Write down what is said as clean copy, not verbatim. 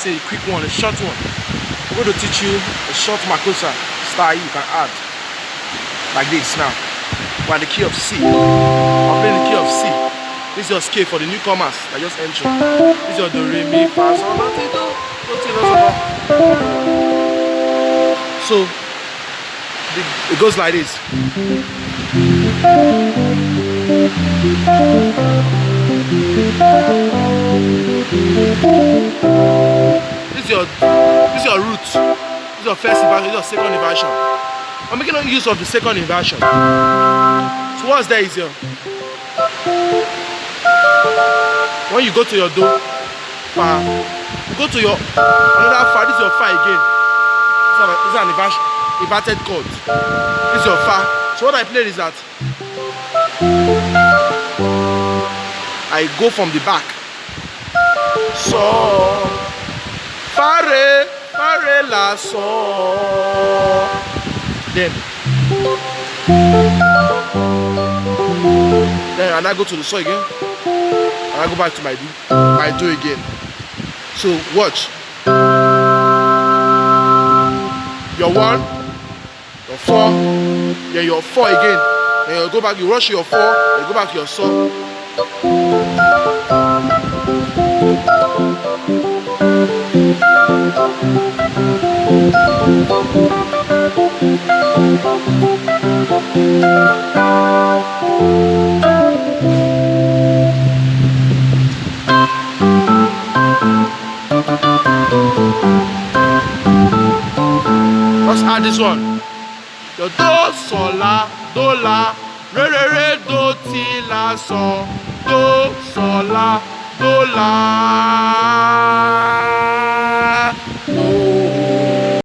say a quick one, a short one. I'm going to teach you a short makosa style you can add like this now. We're at the key of C. I'm playing the key of C. This is your scale for the newcomers that just entered. This is your do, re, mi, fa, sol, la, ti, do, ti, do, so. So it goes like this. This is your root. This is your first inversion. This is your second inversion. I'm making use of the second inversion. So what's there is here? When you go to your do, fa, you go to your another fa. This is your fa again. This is an inverted chord. This is your fa. So what I played is that I go from the back. So fa re la so. Then and I go to the so again. And I go back to my do again. So watch. Your 1, your 4, then your 4 again. Then you go back, you rush your 4, then you go back to your so. Let's add this one. Your do, sol, la, re, re, re, do, ti, la, so, do, sol, la, do, la.